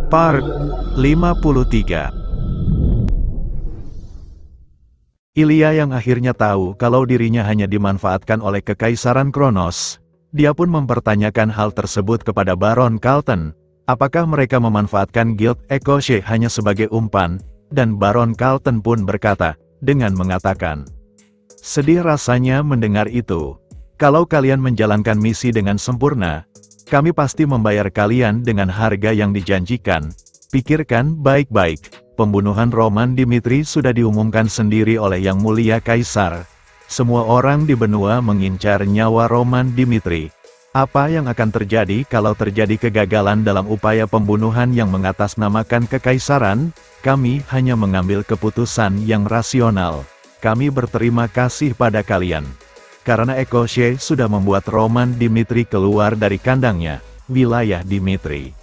Part 53. Ilya yang akhirnya tahu kalau dirinya hanya dimanfaatkan oleh Kekaisaran Kronos, dia pun mempertanyakan hal tersebut kepada Baron Carlton. Apakah mereka memanfaatkan Guild Ecosse hanya sebagai umpan? Dan Baron Carlton pun berkata, dengan mengatakan, sedih rasanya mendengar itu. Kalau kalian menjalankan misi dengan sempurna, kami pasti membayar kalian dengan harga yang dijanjikan. Pikirkan baik-baik, pembunuhan Roman Dimitri sudah diumumkan sendiri oleh Yang Mulia Kaisar. Semua orang di benua mengincar nyawa Roman Dimitri. Apa yang akan terjadi kalau terjadi kegagalan dalam upaya pembunuhan yang mengatasnamakan kekaisaran? Kami hanya mengambil keputusan yang rasional. Kami berterima kasih pada kalian. Karena Ecosse sudah membuat Roman Dimitri keluar dari kandangnya, wilayah Dimitri.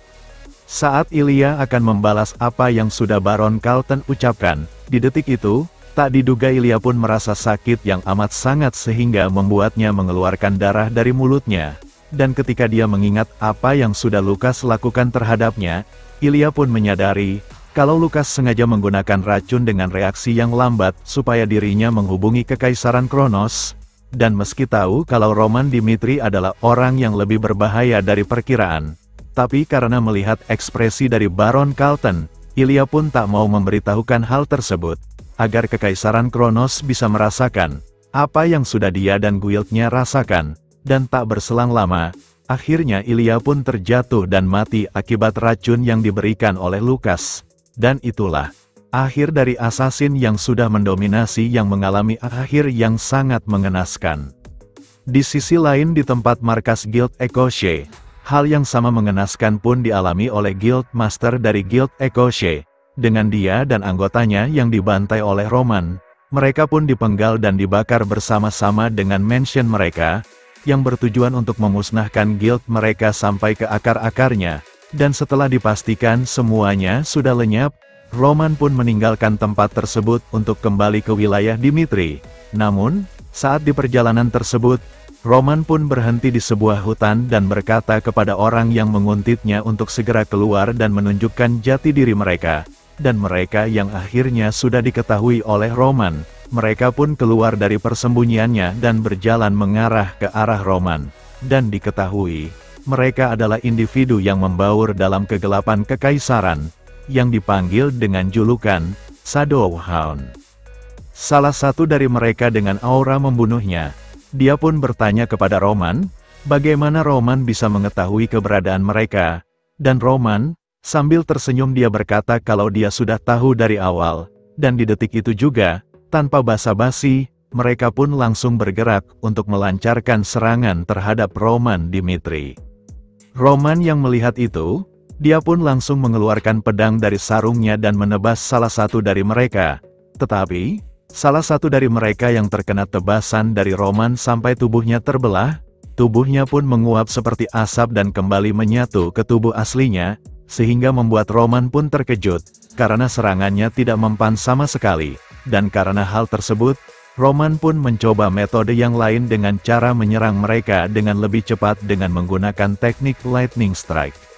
Saat Ilya akan membalas apa yang sudah Baron Carlton ucapkan, di detik itu, tak diduga Ilya pun merasa sakit yang amat sangat sehingga membuatnya mengeluarkan darah dari mulutnya. Dan ketika dia mengingat apa yang sudah Lukas lakukan terhadapnya, Ilya pun menyadari, kalau Lukas sengaja menggunakan racun dengan reaksi yang lambat supaya dirinya menghubungi Kekaisaran Kronos. Dan meski tahu kalau Roman Dimitri adalah orang yang lebih berbahaya dari perkiraan, tapi karena melihat ekspresi dari Baron Carlton, Ilya pun tak mau memberitahukan hal tersebut, agar Kekaisaran Kronos bisa merasakan apa yang sudah dia dan guildnya rasakan. Dan tak berselang lama, akhirnya Ilya pun terjatuh dan mati akibat racun yang diberikan oleh Lukas. Dan itulah akhir dari asasin yang sudah mendominasi yang mengalami akhir yang sangat mengenaskan. Di sisi lain di tempat markas Guild Ecosse, hal yang sama mengenaskan pun dialami oleh Guild Master dari Guild Ecosse. Dengan dia dan anggotanya yang dibantai oleh Roman, mereka pun dipenggal dan dibakar bersama-sama dengan mansion mereka, yang bertujuan untuk memusnahkan guild mereka sampai ke akar-akarnya. Dan setelah dipastikan semuanya sudah lenyap, Roman pun meninggalkan tempat tersebut untuk kembali ke wilayah Dimitri. Namun, saat di perjalanan tersebut, Roman pun berhenti di sebuah hutan dan berkata kepada orang yang menguntitnya untuk segera keluar dan menunjukkan jati diri mereka. Dan mereka yang akhirnya sudah diketahui oleh Roman, mereka pun keluar dari persembunyiannya dan berjalan mengarah ke arah Roman. Dan diketahui, mereka adalah individu yang membaur dalam kegelapan kekaisaran, yang dipanggil dengan julukan Shadowhound. Salah satu dari mereka dengan aura membunuhnya. Dia pun bertanya kepada Roman, bagaimana Roman bisa mengetahui keberadaan mereka. Dan Roman, sambil tersenyum dia berkata kalau dia sudah tahu dari awal. Dan di detik itu juga, tanpa basa-basi, mereka pun langsung bergerak untuk melancarkan serangan terhadap Roman Dimitri. Roman yang melihat itu, dia pun langsung mengeluarkan pedang dari sarungnya dan menebas salah satu dari mereka. Tetapi, salah satu dari mereka yang terkena tebasan dari Roman sampai tubuhnya terbelah, tubuhnya pun menguap seperti asap dan kembali menyatu ke tubuh aslinya, sehingga membuat Roman pun terkejut, karena serangannya tidak mempan sama sekali. Dan karena hal tersebut, Roman pun mencoba metode yang lain dengan cara menyerang mereka dengan lebih cepat dengan menggunakan teknik Lightning Strike.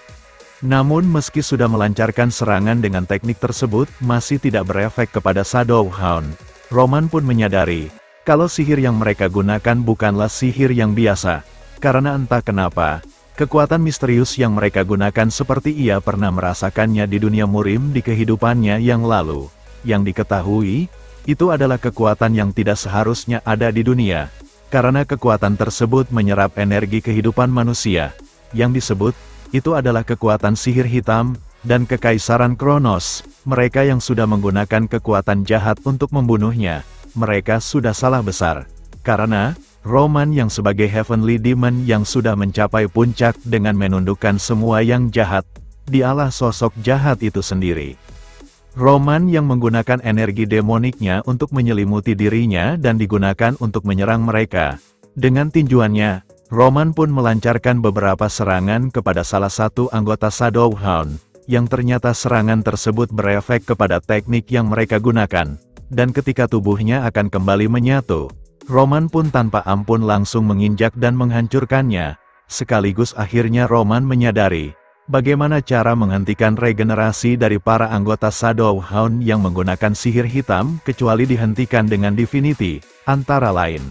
Namun meski sudah melancarkan serangan dengan teknik tersebut, masih tidak berefek kepada Shadowhound. Roman pun menyadari, kalau sihir yang mereka gunakan bukanlah sihir yang biasa. Karena entah kenapa, kekuatan misterius yang mereka gunakan seperti ia pernah merasakannya di dunia Murim di kehidupannya yang lalu. Yang diketahui, itu adalah kekuatan yang tidak seharusnya ada di dunia. Karena kekuatan tersebut menyerap energi kehidupan manusia. Yang disebut, itu adalah kekuatan sihir hitam, dan Kekaisaran Kronos. Mereka yang sudah menggunakan kekuatan jahat untuk membunuhnya, mereka sudah salah besar. Karena, Roman yang sebagai Heavenly Demon yang sudah mencapai puncak dengan menundukkan semua yang jahat, dialah sosok jahat itu sendiri. Roman yang menggunakan energi demoniknya untuk menyelimuti dirinya dan digunakan untuk menyerang mereka. Dengan tinjuannya, Roman pun melancarkan beberapa serangan kepada salah satu anggota Shadowhound, yang ternyata serangan tersebut berefek kepada teknik yang mereka gunakan. Dan ketika tubuhnya akan kembali menyatu, Roman pun tanpa ampun langsung menginjak dan menghancurkannya. Sekaligus akhirnya Roman menyadari, Bagaimana cara menghentikan regenerasi dari para anggota Shadow Hound yang menggunakan sihir hitam kecuali dihentikan dengan Divinity, antara lain.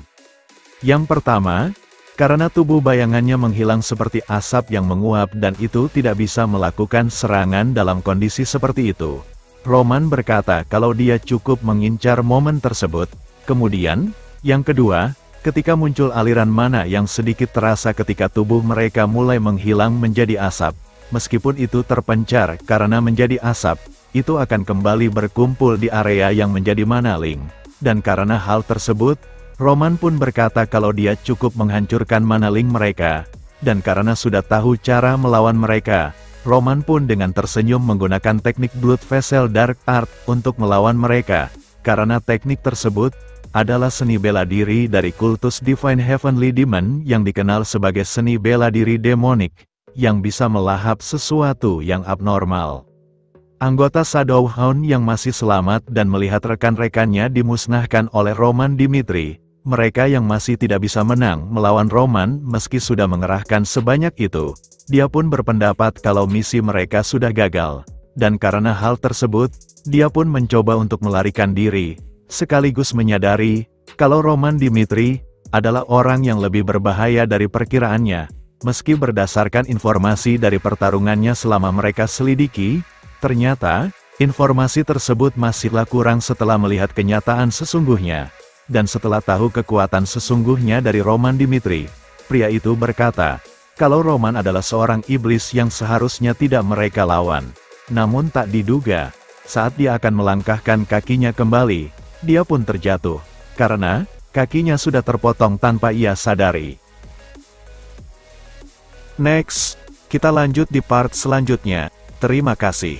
Yang pertama, karena tubuh bayangannya menghilang seperti asap yang menguap dan itu tidak bisa melakukan serangan dalam kondisi seperti itu. Roman berkata kalau dia cukup mengincar momen tersebut. Kemudian, yang kedua, ketika muncul aliran mana yang sedikit terasa ketika tubuh mereka mulai menghilang menjadi asap. Meskipun itu terpencar karena menjadi asap, itu akan kembali berkumpul di area yang menjadi mana Ling. Dan karena hal tersebut, Roman pun berkata kalau dia cukup menghancurkan mana Ling mereka. Dan karena sudah tahu cara melawan mereka, Roman pun dengan tersenyum menggunakan teknik Blood Vessel Dark Art untuk melawan mereka. Karena teknik tersebut adalah seni bela diri dari kultus Divine Heavenly Demon yang dikenal sebagai seni bela diri demonik, yang bisa melahap sesuatu yang abnormal. Anggota Shadow Hound yang masih selamat dan melihat rekan-rekannya dimusnahkan oleh Roman Dimitri, mereka yang masih tidak bisa menang melawan Roman meski sudah mengerahkan sebanyak itu, dia pun berpendapat kalau misi mereka sudah gagal. Dan karena hal tersebut, dia pun mencoba untuk melarikan diri, sekaligus menyadari kalau Roman Dimitri adalah orang yang lebih berbahaya dari perkiraannya. Meski berdasarkan informasi dari pertarungannya selama mereka selidiki, ternyata, informasi tersebut masihlah kurang setelah melihat kenyataan sesungguhnya. Dan setelah tahu kekuatan sesungguhnya dari Roman Dimitri, pria itu berkata, kalau Roman adalah seorang iblis yang seharusnya tidak mereka lawan. Namun tak diduga, saat dia akan melangkahkan kakinya kembali, dia pun terjatuh, karena, kakinya sudah terpotong tanpa ia sadari. Next, kita lanjut di part selanjutnya. Terima kasih.